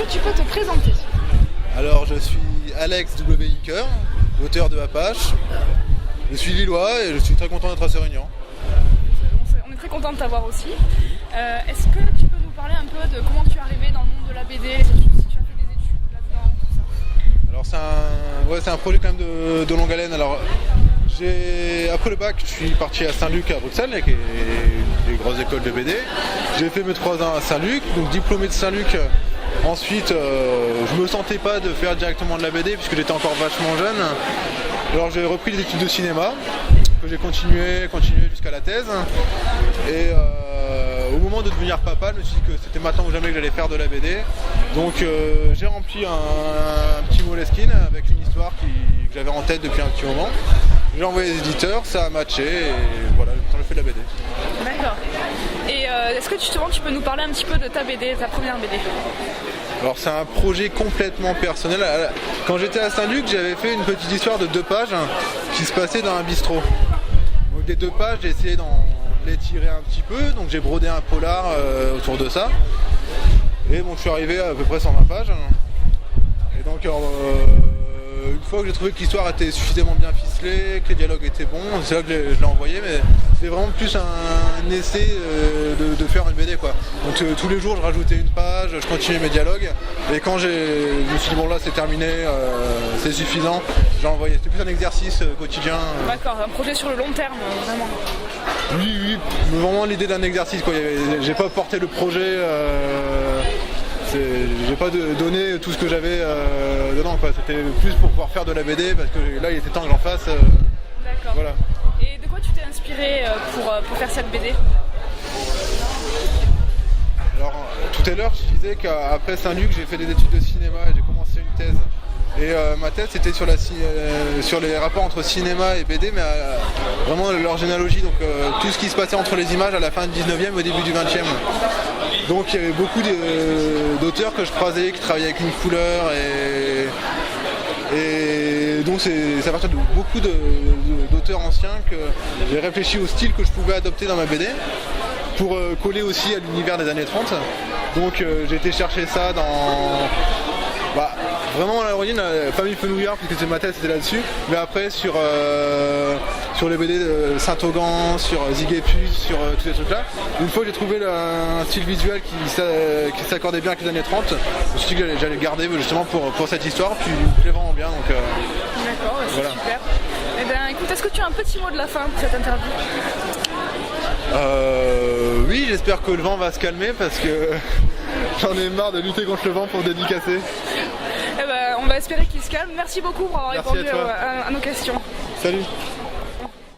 que tu peux te présenter? Alors je suis Alex W. Hinker, l'auteur de Apache. Je suis lillois et je suis très content d'être à ces réunions. On est très content de t'avoir aussi. Est-ce que tu peux nous parler un peu de comment tu es arrivé dans le monde de la BD, les études, si tu as fait des études là-dedans, tout ça? Alors c'est un projet quand même de longue haleine. Alors après le bac, je suis parti à Saint-Luc à Bruxelles, qui est une des grosses écoles de BD. J'ai fait mes 3 ans à Saint-Luc, donc diplômé de Saint-Luc. Ensuite, je me sentais pas de faire directement de la BD puisque j'étais encore vachement jeune. Alors j'ai repris des études de cinéma que j'ai continué jusqu'à la thèse. Et au moment de devenir papa, je me suis dit que c'était maintenant ou jamais que j'allais faire de la BD. Donc j'ai rempli un petit Moleskine avec une histoire que j'avais en tête depuis un petit moment. J'ai envoyé les éditeurs, ça a matché et voilà, j'en ai fait de la BD. D'accord. Et est-ce que tu peux nous parler un petit peu de ta BD, ta première BD? Alors c'est un projet complètement personnel. Quand j'étais à Saint-Luc, j'avais fait une petite histoire de 2 pages qui se passait dans un bistrot. Donc des 2 pages, j'ai essayé d'en l'étirer un petit peu, donc j'ai brodé un polar autour de ça. Et bon, je suis arrivé à peu près 120 pages. Et donc une fois que j'ai trouvé que l'histoire était suffisamment bien ficelée, que les dialogues étaient bons, c'est là que je l'ai envoyé, mais c'est vraiment plus un essai de faire une BD quoi. Donc tous les jours je rajoutais une page, je continuais mes dialogues, et quand je me suis dit bon là c'est terminé, c'est suffisant, j'ai envoyé. C'était plus un exercice quotidien. D'accord, un projet sur le long terme, vraiment. Oui, vraiment l'idée d'un exercice quoi. J'ai pas porté le projet. J'ai pas donné tout ce que j'avais dedans quoi. C'était plus pour pouvoir faire de la BD parce que là il était temps que j'en fasse. D'accord. Voilà. Et de quoi tu t'es inspiré pour faire cette BD? Alors tout à l'heure je disais qu'après Saint-Luc j'ai fait des études de cinéma et j'ai commencé une thèse. Et ma thèse c'était sur les rapports entre cinéma et BD, mais vraiment leur généalogie, donc tout ce qui se passait entre les images à la fin du 19e et au début du 20e. Donc il y avait beaucoup d'auteurs que je croisais, qui travaillaient avec une couleur, et donc c'est à partir de beaucoup d'auteurs anciens que j'ai réfléchi au style que je pouvais adopter dans ma BD pour coller aussi à l'univers des années 30. Donc j'ai été chercher ça dans... vraiment à l'origine, Famille Fenouillard, puisque c'est ma thèse, c'était là-dessus, mais après sur les BD de Saint-Augan, sur Zigépus, sur tous ces trucs-là. Une fois que j'ai trouvé un style visuel qui s'accordait bien avec les années 30, je me suis dit que j'allais le garder justement pour cette histoire, puis il me plaît vraiment bien. Donc, d'accord, c'est voilà. super. Eh bien écoute, est-ce que tu as un petit mot de la fin pour cette interview? Oui, j'espère que le vent va se calmer parce que j'en ai marre de lutter contre le vent pour dédicacer. Eh ben, on va espérer qu'il se calme. Merci beaucoup pour avoir répondu à nos questions. Salut.